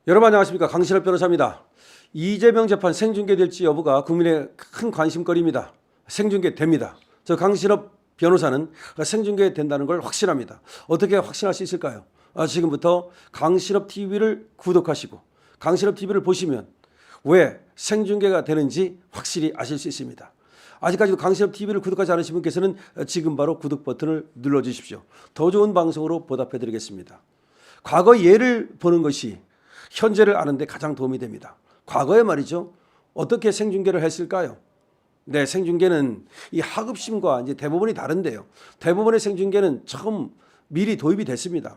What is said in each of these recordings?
여러분 안녕하십니까, 강신업 변호사입니다. 이재명 재판 생중계될지 여부가 국민의 큰 관심거리입니다. 생중계됩니다. 저 강신업 변호사는 생중계된다는 걸 확신합니다. 어떻게 확신할 수 있을까요? 지금부터 강신업 TV를 구독하시고 강신업 TV를 보시면 왜 생중계가 되는지 확실히 아실 수 있습니다. 아직까지도 강신업 TV를 구독하지 않으신 분께서는 지금 바로 구독 버튼을 눌러주십시오. 더 좋은 방송으로 보답해드리겠습니다. 과거 예를 보는 것이 현재를 아는 데 가장 도움이 됩니다. 과거에 말이죠, 어떻게 생중계를 했을까요? 네, 생중계는 이 하급심과 이제 대법원이 다른데요. 대법원의 생중계는 처음 미리 도입이 됐습니다.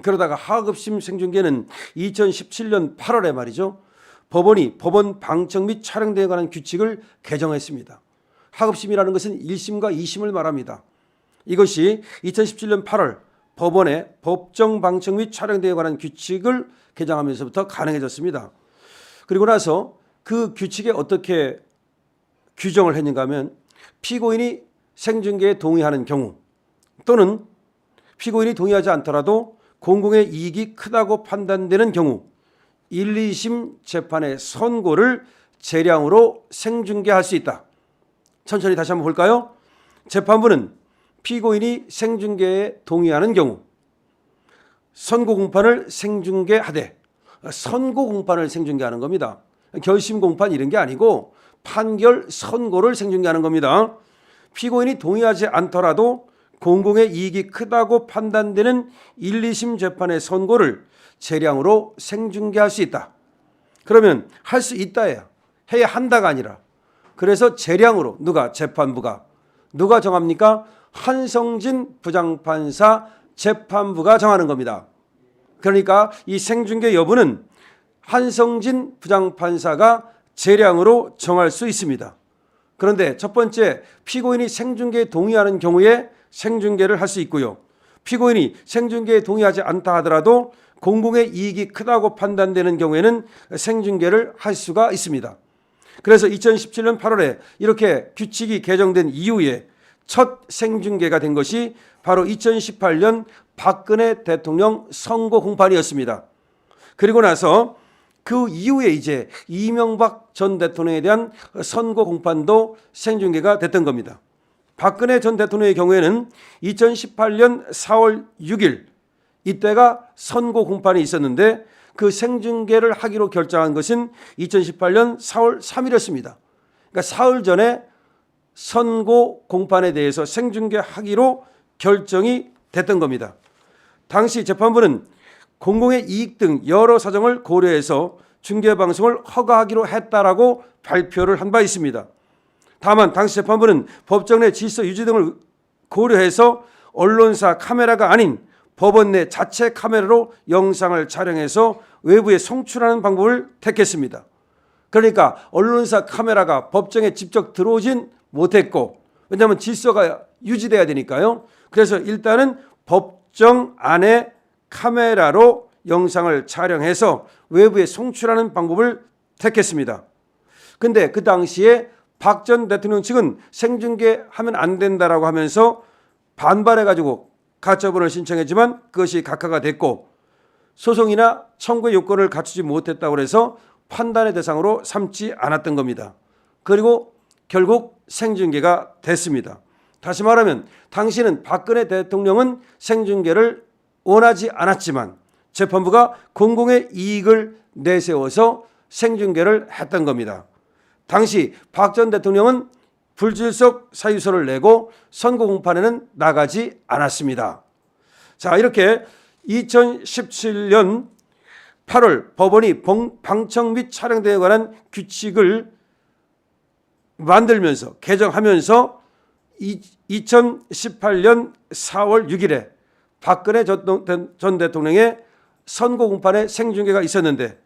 그러다가 하급심 생중계는 2017년 8월에 말이죠, 법원이 법원 방청 및 촬영 등에 관한 규칙을 개정했습니다. 하급심이라는 것은 1심과 2심을 말합니다. 이것이 2017년 8월 법원의 법정 방청 및 촬영 등에 관한 규칙을 개정하면서부터 가능해졌습니다. 그리고 나서 그 규칙에 어떻게 규정을 했는가 하면, 피고인이 생중계에 동의하는 경우 또는 피고인이 동의하지 않더라도 공공의 이익이 크다고 판단되는 경우 1, 2심 재판의 선고를 재량으로 생중계할 수 있다. 천천히 다시 한번 볼까요? 재판부는 피고인이 생중계에 동의하는 경우 선고 공판을 생중계하되, 선고 공판을 생중계하는 겁니다. 결심 공판 이런 게 아니고 판결 선고를 생중계하는 겁니다. 피고인이 동의하지 않더라도 공공의 이익이 크다고 판단되는 1, 2심 재판의 선고를 재량으로 생중계할 수 있다. 그러면 할 수 있다야, 해야 한다가 아니라, 그래서 재량으로 누가, 재판부가 누가 정합니까? 한성진 부장판사 재판부가 정하는 겁니다. 그러니까 이 생중계 여부는 한성진 부장판사가 재량으로 정할 수 있습니다. 그런데 첫 번째, 피고인이 생중계에 동의하는 경우에 생중계를 할 수 있고요. 피고인이 생중계에 동의하지 않다 하더라도 공공의 이익이 크다고 판단되는 경우에는 생중계를 할 수가 있습니다. 그래서 2017년 8월에 이렇게 규칙이 개정된 이후에 첫 생중계가 된 것이 바로 2018년 박근혜 대통령 선고 공판이었습니다. 그리고 나서 그 이후에 이제 이명박 전 대통령에 대한 선고 공판도 생중계가 됐던 겁니다. 박근혜 전 대통령의 경우에는 2018년 4월 6일 이때가 선고 공판이 있었는데, 그 생중계를 하기로 결정한 것은 2018년 4월 3일이었습니다. 그러니까 사흘 전에 선고 공판에 대해서 생중계하기로 결정이 됐던 겁니다. 당시 재판부는 공공의 이익 등 여러 사정을 고려해서 중계방송을 허가하기로 했다라고 발표를 한 바 있습니다. 다만 당시 재판부는 법정 내 질서 유지 등을 고려해서 언론사 카메라가 아닌 법원 내 자체 카메라로 영상을 촬영해서 외부에 송출하는 방법을 택했습니다. 그러니까 언론사 카메라가 법정에 직접 들어오진 못했고, 왜냐하면 질서가 유지돼야 되니까요. 그래서 일단은 법정 안에 카메라로 영상을 촬영해서 외부에 송출하는 방법을 택했습니다. 근데 그 당시에 박 전 대통령 측은 생중계하면 안 된다라고 하면서 반발해가지고 가처분을 신청했지만 그것이 각하가 됐고, 소송이나 청구의 요건을 갖추지 못했다고 해서 판단의 대상으로 삼지 않았던 겁니다. 그리고 결국 생중계가 됐습니다. 다시 말하면 당시는 박근혜 대통령은 생중계를 원하지 않았지만 재판부가 공공의 이익을 내세워서 생중계를 했던 겁니다. 당시 박 전 대통령은 불출석 사유서를 내고 선고 공판에는 나가지 않았습니다. 자, 이렇게 2017년 8월 법원이 방청 및 촬영 등에 관한 규칙을 만들면서 개정하면서 2018년 4월 6일에 박근혜 전 대통령의 선고 공판에 생중계가 있었는데,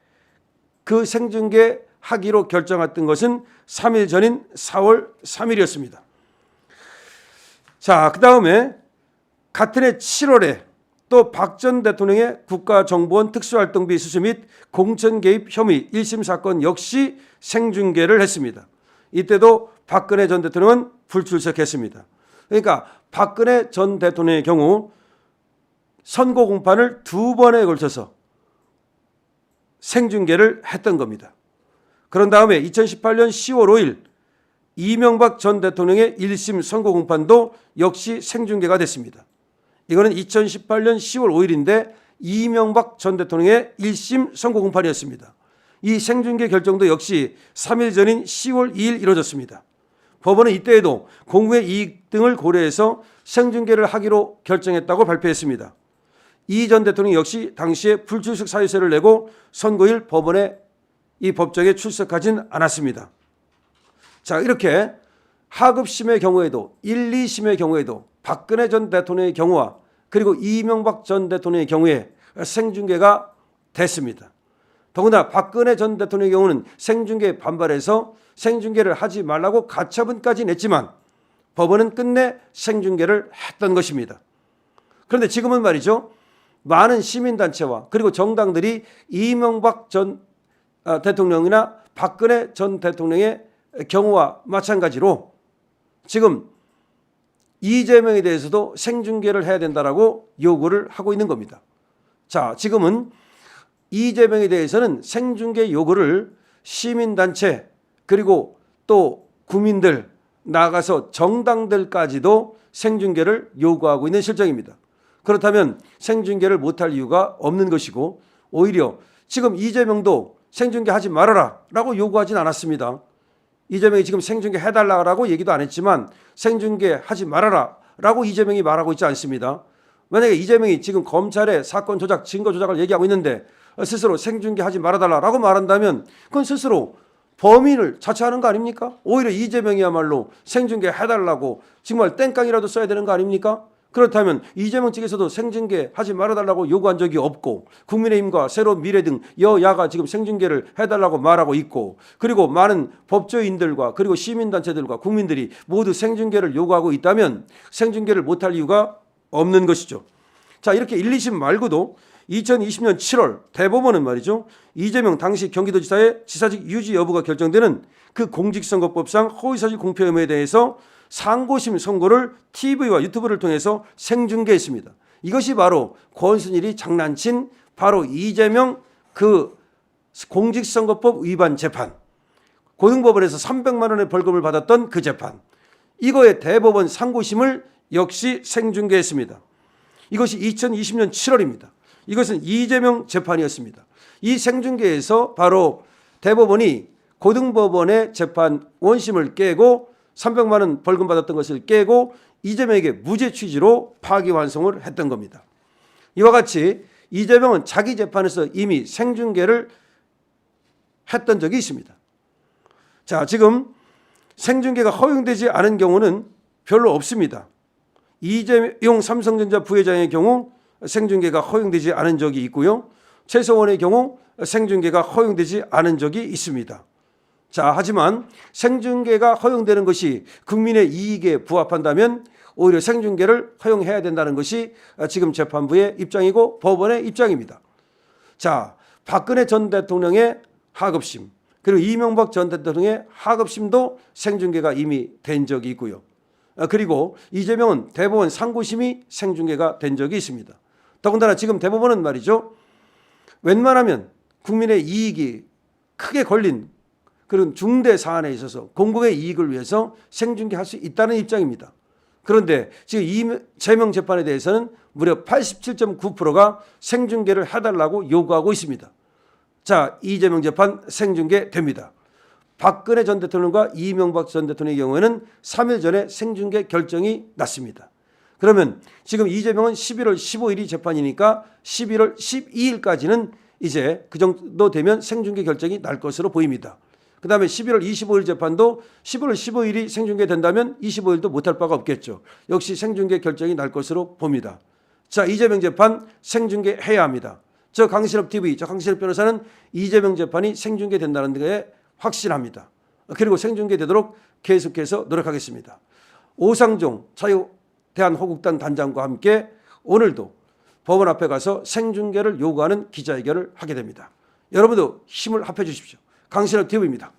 그 생중계 하기로 결정했던 것은 3일 전인 4월 3일이었습니다. 자, 그 다음에 같은 해 7월에 또 박 전 대통령의 국가정보원 특수활동비 수수 및 공천 개입 혐의 1심 사건 역시 생중계를 했습니다. 이때도 박근혜 전 대통령은 불출석했습니다. 그러니까 박근혜 전 대통령의 경우 선고 공판을 2번에 걸쳐서 생중계를 했던 겁니다. 그런 다음에 2018년 10월 5일 이명박 전 대통령의 1심 선고 공판도 역시 생중계가 됐습니다. 이거는 2018년 10월 5일인데 이명박 전 대통령의 1심 선고 공판이었습니다. 이 생중계 결정도 역시 3일 전인 10월 2일 이루어졌습니다. 법원은 이때에도 공무의 이익 등을 고려해서 생중계를 하기로 결정했다고 발표했습니다. 이 전 대통령 역시 당시에 불출석 사유서를 내고 선고일 법원에 이 법정에 출석하진 않았습니다. 자, 이렇게 하급심의 경우에도 1, 2심의 경우에도 박근혜 전 대통령의 경우와 그리고 이명박 전 대통령의 경우에 생중계가 됐습니다. 더구나 박근혜 전 대통령의 경우는 생중계에 반발해서 생중계를 하지 말라고 가처분까지 냈지만 법원은 끝내 생중계를 했던 것입니다. 그런데 지금은 말이죠. 많은 시민단체와 그리고 정당들이 이명박 전 대통령이나 박근혜 전 대통령의 경우와 마찬가지로 지금 이재명에 대해서도 생중계를 해야 된다라고 요구를 하고 있는 겁니다. 자, 지금은 이재명에 대해서는 생중계 요구를 시민단체 그리고 또 국민들 나아가서 정당들까지도 생중계를 요구하고 있는 실정입니다. 그렇다면 생중계를 못할 이유가 없는 것이고 오히려 지금 이재명도 생중계 하지 말아라 라고 요구하진 않았습니다. 이재명이 지금 생중계 해달라고 얘기도 안 했지만 생중계 하지 말아라 라고 이재명이 말하고 있지 않습니다. 만약에 이재명이 지금 검찰에 사건 조작, 증거 조작을 얘기하고 있는데 스스로 생중계 하지 말아달라고 말한다면 그건 스스로 범인을 자처하는 거 아닙니까? 오히려 이재명이야말로 생중계 해달라고 정말 땡깡이라도 써야 되는 거 아닙니까? 그렇다면 이재명 측에서도 생중계 하지 말아달라고 요구한 적이 없고 국민의힘과 새로운 미래 등 여야가 지금 생중계를 해달라고 말하고 있고 그리고 많은 법조인들과 그리고 시민단체들과 국민들이 모두 생중계를 요구하고 있다면 생중계를 못할 이유가 없는 것이죠. 자, 이렇게 1, 2심 말고도 2020년 7월 대법원은 말이죠. 이재명 당시 경기도지사의 지사직 유지 여부가 결정되는 그 공직선거법상 허위사실 공표 혐의에 대해서 상고심 선고를 TV와 유튜브를 통해서 생중계했습니다. 이것이 바로 권순일이 장난친 바로 이재명 그 공직선거법 위반 재판, 고등법원에서 300만 원의 벌금을 받았던 그 재판, 이거의 대법원 상고심을 역시 생중계했습니다. 이것이 2020년 7월입니다. 이것은 이재명 재판이었습니다. 이 생중계에서 바로 대법원이 고등법원의 재판 원심을 깨고 300만 원 벌금 받았던 것을 깨고 이재명에게 무죄 취지로 파기환송을 했던 겁니다. 이와 같이 이재명은 자기 재판에서 이미 생중계를 했던 적이 있습니다. 자, 지금 생중계가 허용되지 않은 경우는 별로 없습니다. 이재용 삼성전자 부회장의 경우 생중계가 허용되지 않은 적이 있고요. 최성원의 경우 생중계가 허용되지 않은 적이 있습니다. 자, 하지만 생중계가 허용되는 것이 국민의 이익에 부합한다면 오히려 생중계를 허용해야 된다는 것이 지금 재판부의 입장이고 법원의 입장입니다. 자, 박근혜 전 대통령의 하급심 그리고 이명박 전 대통령의 하급심도 생중계가 이미 된 적이 있고요. 그리고 이재명은 대법원 상고심이 생중계가 된 적이 있습니다. 더군다나 지금 대법원은 말이죠. 웬만하면 국민의 이익이 크게 걸린 그런 중대 사안에 있어서 공공의 이익을 위해서 생중계할 수 있다는 입장입니다. 그런데 지금 이재명 재판에 대해서는 무려 87.9%가 생중계를 해달라고 요구하고 있습니다. 자, 이재명 재판 생중계 됩니다. 박근혜 전 대통령과 이명박 전 대통령의 경우에는 3일 전에 생중계 결정이 났습니다. 그러면 지금 이재명은 11월 15일이 재판이니까 11월 12일까지는 이제 그 정도 되면 생중계 결정이 날 것으로 보입니다. 그 다음에 11월 25일 재판도 11월 15일이 생중계 된다면 25일도 못할 바가 없겠죠. 역시 생중계 결정이 날 것으로 봅니다. 자, 이재명 재판 생중계 해야 합니다. 저 강신업 TV, 저 강신업 변호사는 이재명 재판이 생중계 된다는 게 확신합니다. 그리고 생중계 되도록 계속해서 노력하겠습니다. 오상종 자유대한호국단 단장과 함께 오늘도 법원 앞에 가서 생중계를 요구하는 기자회견을 하게 됩니다. 여러분도 힘을 합해 주십시오. 강신업 TV입니다.